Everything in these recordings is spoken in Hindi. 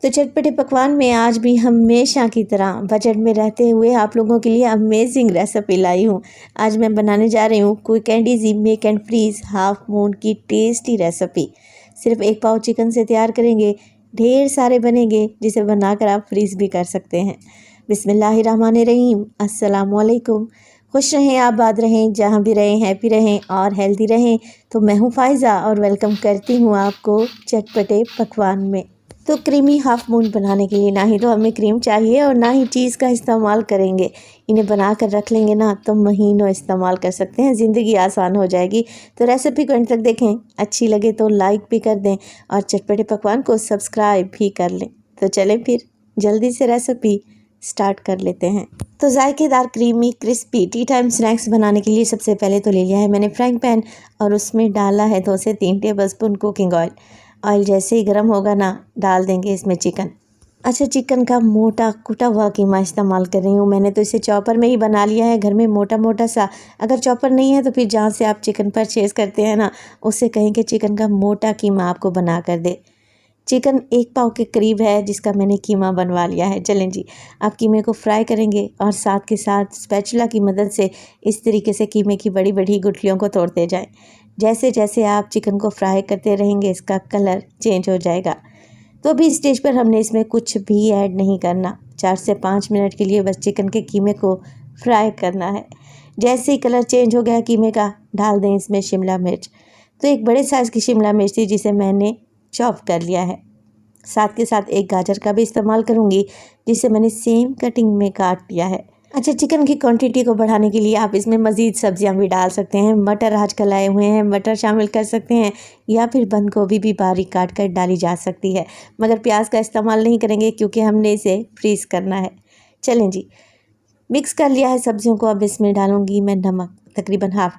तो चटपटे पकवान में आज भी हमेशा की तरह बजट में रहते हुए आप लोगों के लिए अमेजिंग रेसिपी लाई हूँ। आज मैं बनाने जा रही हूँ quick and easy make and freeze half moon की टेस्टी रेसिपी। सिर्फ 1 पाव चिकन से तैयार करेंगे, ढेर सारे बनेंगे जिसे बनाकर आप फ्रीज भी कर सकते हैं। बिस्मिल्लाहिर्रहमानिर्रहीम, अस्सलामुअलैकुम। खुश रहें, आबाद रहें, जहाँ भी रहें हैप्पी रहें और हेल्दी रहें। तो मैं हूँ फ़ायज़ा और वेलकम करती हूँ आपको चटपटे पकवान में। तो क्रीमी हाफ मून बनाने के लिए ना ही तो हमें क्रीम चाहिए और ना ही चीज़ का इस्तेमाल करेंगे। इन्हें बना कर रख लेंगे ना तो महीनों इस्तेमाल कर सकते हैं, ज़िंदगी आसान हो जाएगी। तो रेसिपी को अंत तक देखें, अच्छी लगे तो लाइक भी कर दें और चटपटे पकवान को सब्सक्राइब भी कर लें। तो चलें फिर जल्दी से रेसिपी स्टार्ट कर लेते हैं। तो जायकेदार creamy crispy tea time snacks बनाने के लिए सबसे पहले तो ले लिया है मैंने फ्राइंग पैन और उसमें डाला है 2 से 3 टेबलस्पून कुकिंग ऑयल। ऑयल जैसे ही गर्म होगा ना डाल देंगे इसमें चिकन। अच्छा, चिकन का मोटा कुटा हुआ कीमा इस्तेमाल कर रही हूँ। मैंने तो इसे चॉपर में ही बना लिया है, घर में मोटा मोटा सा। अगर चॉपर नहीं है तो फिर जहाँ से आप चिकन परचेज़ करते हैं ना, उससे कहें कि चिकन का मोटा कीमा आपको बना कर दे। चिकन 1 पाव के करीब है जिसका मैंने कीमा बनवा लिया है। चलें जी, आप कीमे को फ्राई करेंगे और साथ के साथ स्पैचुला की मदद से इस तरीके से कीमे की बड़ी बड़ी गुठलियों को तोड़ते जाएं। जैसे जैसे आप चिकन को फ्राई करते रहेंगे इसका कलर चेंज हो जाएगा। तो अभी इस स्टेज पर हमने इसमें कुछ भी ऐड नहीं करना। 4 से 5 मिनट के लिए बस चिकन के कीमे को फ्राई करना है। जैसे ही कलर चेंज हो गया कीमे का, डाल दें इसमें शिमला मिर्च। तो एक बड़े साइज़ की शिमला मिर्च थी जिसे मैंने चॉप कर लिया है। साथ के साथ एक गाजर का भी इस्तेमाल करूंगी जिसे मैंने सेम कटिंग में काट लिया है। अच्छा, चिकन की क्वांटिटी को बढ़ाने के लिए आप इसमें मज़ीद सब्जियां भी डाल सकते हैं। मटर आजकल आए हुए हैं, मटर शामिल कर सकते हैं या फिर बंद गोभी भी बारीक काट कर डाली जा सकती है, मगर प्याज का इस्तेमाल नहीं करेंगे क्योंकि हमने इसे फ्रीज़ करना है। चलें जी, मिक्स कर लिया है सब्जियों को। अब इसमें डालूंगी मैं नमक, तकरीबन हाफ़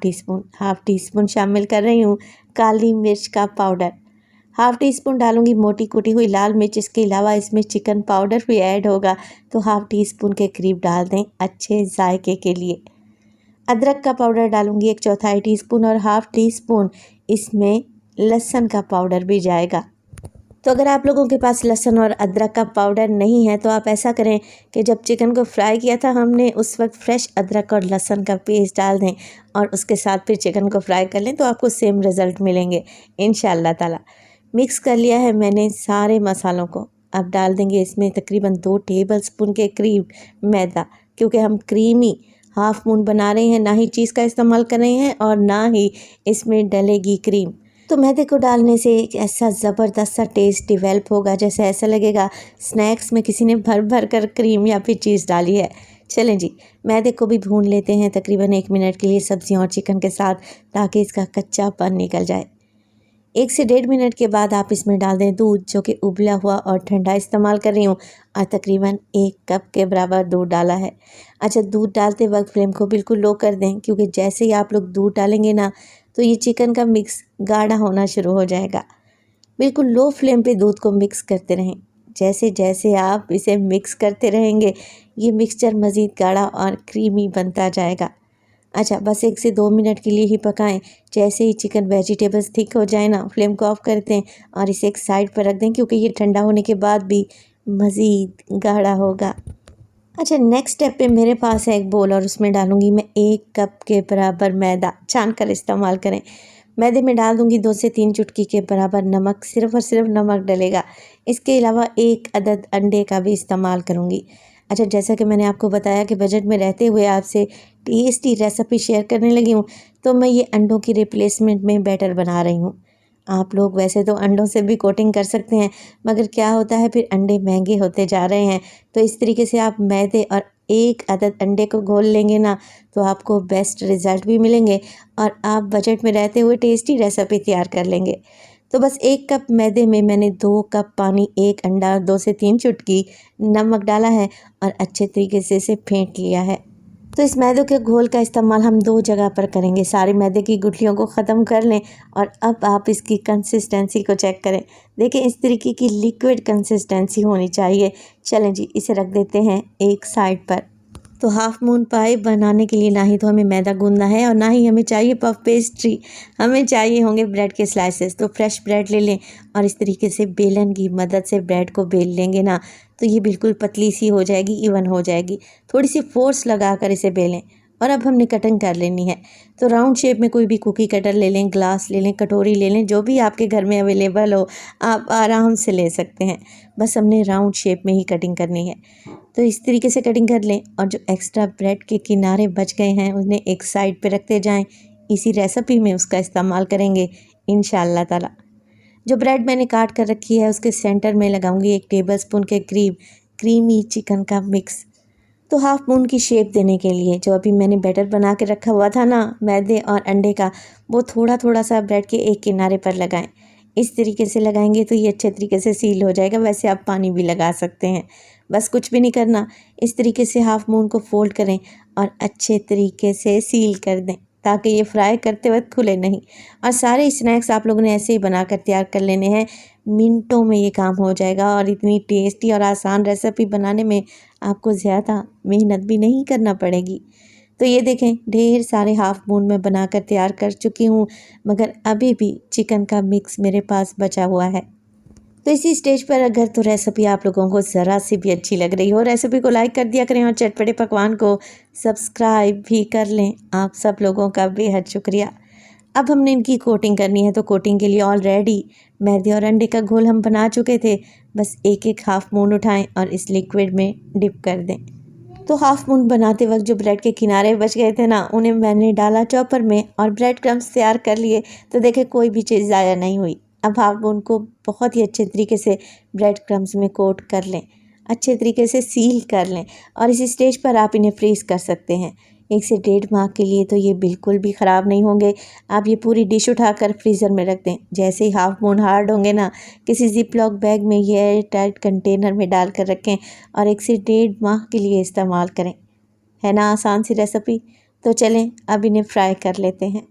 टी स्पून शामिल कर रही हूँ। काली मिर्च का पाउडर हाफ़ टी स्पून डालूंगी। मोटी कुटी हुई लाल मिर्च, इसके अलावा इसमें चिकन पाउडर भी ऐड होगा तो हाफ़ टी स्पून के करीब डाल दें अच्छे जायके के लिए। अदरक का पाउडर डालूंगी 1/4 टीस्पून और हाफ़ टी स्पून इसमें लहसुन का पाउडर भी जाएगा। तो अगर आप लोगों के पास लहसुन और अदरक का पाउडर नहीं है तो आप ऐसा करें कि जब चिकन को फ्राई किया था हमने उस वक्त फ्रेश अदरक और लहसुन का पेस्ट डाल दें और उसके साथ फिर चिकन को फ्राई कर लें तो आपको सेम रिज़ल्ट मिलेंगे इंशाअल्लाह ताला। मिक्स कर लिया है मैंने सारे मसालों को। अब डाल देंगे इसमें तकरीबन 2 टेबलस्पून के करीब मैदा, क्योंकि हम क्रीमी हाफ मून बना रहे हैं, ना ही चीज़ का इस्तेमाल कर रहे हैं और ना ही इसमें डलेगी क्रीम। तो मैदे को डालने से एक ऐसा ज़बरदस्त सा टेस्ट डेवलप होगा जैसे ऐसा लगेगा स्नैक्स में किसी ने भर भर कर क्रीम या फिर चीज़ डाली है। चलें जी, मैदे को भी भून लेते हैं तकरीबन 1 मिनट के लिए सब्जियों और चिकन के साथ, ताकि इसका कच्चापन निकल जाए। 1 से 1.5 मिनट के बाद आप इसमें डाल दें दूध, जो कि उबला हुआ और ठंडा इस्तेमाल कर रही हूँ और तकरीबन 1 कप के बराबर दूध डाला है। अच्छा, दूध डालते वक्त फ्लेम को बिल्कुल लो कर दें, क्योंकि जैसे ही आप लोग दूध डालेंगे ना तो ये चिकन का मिक्स गाढ़ा होना शुरू हो जाएगा। बिल्कुल लो फ्लेम पे दूध को मिक्स करते रहें। जैसे जैसे आप इसे मिक्स करते रहेंगे ये मिक्सचर मज़ीद गाढ़ा और क्रीमी बनता जाएगा। अच्छा, बस 1 से 2 मिनट के लिए ही पकाएं। जैसे ही चिकन वेजिटेबल्स थिक हो जाए ना, फ्लेम को ऑफ कर दें और इसे एक साइड पर रख दें, क्योंकि ये ठंडा होने के बाद भी मज़ीद गाढ़ा होगा। अच्छा, नेक्स्ट स्टेप पे मेरे पास है एक बोल और उसमें डालूंगी मैं 1 कप के बराबर मैदा। छान कर इस्तेमाल करें। मैदे में डाल दूंगी 2 से 3 चुटकी के बराबर नमक, सिर्फ़ और सिर्फ नमक डलेगा। इसके अलावा 1 अदद अंडे का भी इस्तेमाल करूंगी। अच्छा, जैसा कि मैंने आपको बताया कि बजट में रहते हुए आपसे टेस्टी रेसिपी शेयर करने लगी हूँ, तो मैं ये अंडों की रिप्लेसमेंट में बैटर बना रही हूँ। आप लोग वैसे तो अंडों से भी कोटिंग कर सकते हैं, मगर क्या होता है फिर अंडे महंगे होते जा रहे हैं। तो इस तरीके से आप मैदे और 1 अदद अंडे को घोल लेंगे ना तो आपको बेस्ट रिज़ल्ट भी मिलेंगे और आप बजट में रहते हुए टेस्टी रेसिपी तैयार कर लेंगे। तो बस 1 कप मैदे में मैंने 2 कप पानी, 1 अंडा, 2 से 3 चुटकी नमक डाला है और अच्छे तरीके से इसे फेंट लिया है। तो इस मैदे के घोल का इस्तेमाल हम 2 जगह पर करेंगे। सारे मैदे की गुठलियों को ख़त्म कर लें और अब आप इसकी कंसिस्टेंसी को चेक करें। देखिए, इस तरीके की लिक्विड कंसिस्टेंसी होनी चाहिए। चलें जी, इसे रख देते हैं एक साइड पर। तो हाफ मून पाई बनाने के लिए ना ही तो हमें मैदा गूंदना है और ना ही हमें चाहिए पफ पेस्ट्री, हमें चाहिए होंगे ब्रेड के स्लाइसेस। तो फ्रेश ब्रेड ले लें और इस तरीके से बेलन की मदद से ब्रेड को बेल लेंगे ना, तो ये बिल्कुल पतली सी हो जाएगी, इवन हो जाएगी। थोड़ी सी फोर्स लगा कर इसे बेलें और अब हमने कटिंग कर लेनी है। तो राउंड शेप में कोई भी कुकी कटर ले लें, ग्लास ले लें, कटोरी ले लें, जो भी आपके घर में अवेलेबल हो आप आराम से ले सकते हैं। बस हमने राउंड शेप में ही कटिंग करनी है। तो इस तरीके से कटिंग कर लें और जो एक्स्ट्रा ब्रेड के किनारे बच गए हैं उन्हें एक साइड पे रखते जाएं। इसी रेसिपी में उसका इस्तेमाल करेंगे इंशाअल्लाह ताला। जो ब्रेड मैंने काट कर रखी है उसके सेंटर में लगाऊंगी 1 टेबलस्पून के करीब क्रीमी चिकन का मिक्स। तो हाफ मून की शेप देने के लिए जो अभी मैंने बैटर बना के रखा हुआ था ना मैदे और अंडे का, वो थोड़ा थोड़ा सा ब्रेड के एक किनारे पर लगाएं। इस तरीके से लगाएंगे तो ये अच्छे तरीके से सील हो जाएगा। वैसे आप पानी भी लगा सकते हैं, बस कुछ भी नहीं करना। इस तरीके से हाफ मून को फोल्ड करें और अच्छे तरीके से सील कर दें ताकि ये फ्राई करते वक्त खुले नहीं। और सारे स्नैक्स आप लोगों ने ऐसे ही बनाकर तैयार कर लेने हैं, मिनटों में ये काम हो जाएगा। और इतनी टेस्टी और आसान रेसिपी बनाने में आपको ज़्यादा मेहनत भी नहीं करना पड़ेगी। तो ये देखें ढेर सारे हाफ मून में बनाकर तैयार कर चुकी हूँ, मगर अभी भी चिकन का मिक्स मेरे पास बचा हुआ है। तो इसी स्टेज पर अगर तो रेसिपी आप लोगों को ज़रा सी भी अच्छी लग रही हो, रेसिपी को लाइक कर दिया करें और चटपटे पकवान को सब्सक्राइब भी कर लें। आप सब लोगों का बेहद शुक्रिया। अब हमने इनकी कोटिंग करनी है। तो कोटिंग के लिए ऑलरेडी मैदे और अंडे का घोल हम बना चुके थे। बस एक एक हाफ मून उठाएं और इस लिक्विड में डिप कर दें। तो हाफ मून बनाते वक्त जो ब्रेड के किनारे बच गए थे ना, उन्हें मैंने डाला चॉपर में और ब्रेड क्रम्स तैयार कर लिए। तो देखें कोई भी चीज़ ज़ाया नहीं हुई। अब हाफ मून को बहुत ही अच्छे तरीके से ब्रेड क्रम्स में कोट कर लें, अच्छे तरीके से सील कर लें और इस स्टेज पर आप इन्हें फ्रीज़ कर सकते हैं 1 से 1.5 माह के लिए। तो ये बिल्कुल भी ख़राब नहीं होंगे। आप ये पूरी डिश उठाकर फ्रीज़र में रख दें। जैसे ही हाफ मून हार्ड होंगे ना, किसी जिप लॉक बैग में ये एयर टाइट कंटेनर में डाल कर रखें और 1 से 1.5 माह के लिए इस्तेमाल करें। है ना आसान सी रेसिपी। तो चलें अब इन्हें फ्राई कर लेते हैं।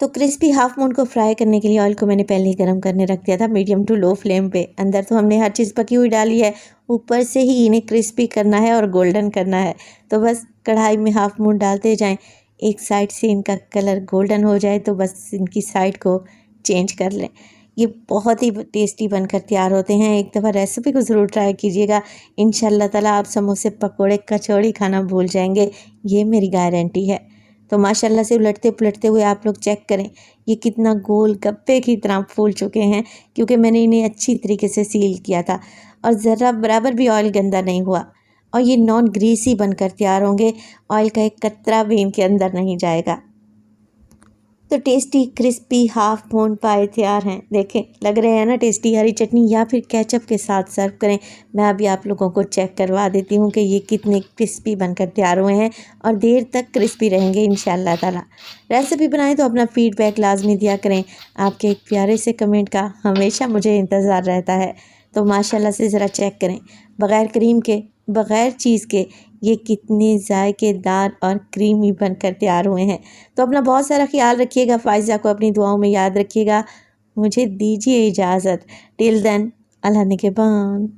तो क्रिस्पी हाफ मून को फ्राई करने के लिए ऑयल को मैंने पहले ही गर्म करने रख दिया था मीडियम टू लो फ्लेम पे। अंदर तो हमने हर चीज़ पकी हुई डाली है, ऊपर से ही इन्हें क्रिस्पी करना है और गोल्डन करना है। तो बस कढ़ाई में हाफ मून डालते जाएं, एक साइड से इनका कलर गोल्डन हो जाए तो बस इनकी साइड को चेंज कर लें। ये बहुत ही टेस्टी बनकर तैयार होते हैं। एक दफ़ा रेसिपी को ज़रूर ट्राई कीजिएगा। इंशाल्लाह ताला आप समोसे पकोड़े कचौड़ी खाना भूल जाएंगे, ये मेरी गारंटी है। तो माशाल्लाह से उलटते पुलटते हुए आप लोग चेक करें ये कितना गोल गप्पे की तरह फूल चुके हैं, क्योंकि मैंने इन्हें अच्छी तरीके से सील किया था और ज़रा बराबर भी ऑयल गंदा नहीं हुआ। और ये नॉन ग्रीसी बनकर तैयार होंगे, ऑयल का एक कतरा भी इनके अंदर नहीं जाएगा। तो टेस्टी क्रिस्पी हाफ मून पाए तैयार हैं। देखें लग रहे हैं ना टेस्टी। हरी चटनी या फिर केचप के साथ सर्व करें। मैं अभी आप लोगों को चेक करवा देती हूँ कि ये कितने क्रिस्पी बनकर तैयार हुए हैं और देर तक क्रिस्पी रहेंगे इंशाल्लाह ताला। रेसिपी बनाएं तो अपना फीडबैक लाजमी दिया करें। आपके एक प्यारे से कमेंट का हमेशा मुझे इंतज़ार रहता है। तो माशाल्लाह से ज़रा चेक करें, बग़ैर क्रीम के बग़ैर चीज़ के ये कितने जायकेदार और क्रीमी बनकर तैयार हुए हैं। तो अपना बहुत सारा ख्याल रखिएगा। फ़ाइज़ा को अपनी दुआओं में याद रखिएगा। मुझे दीजिए इजाज़त। टिल देन अल्लाह निगहबान।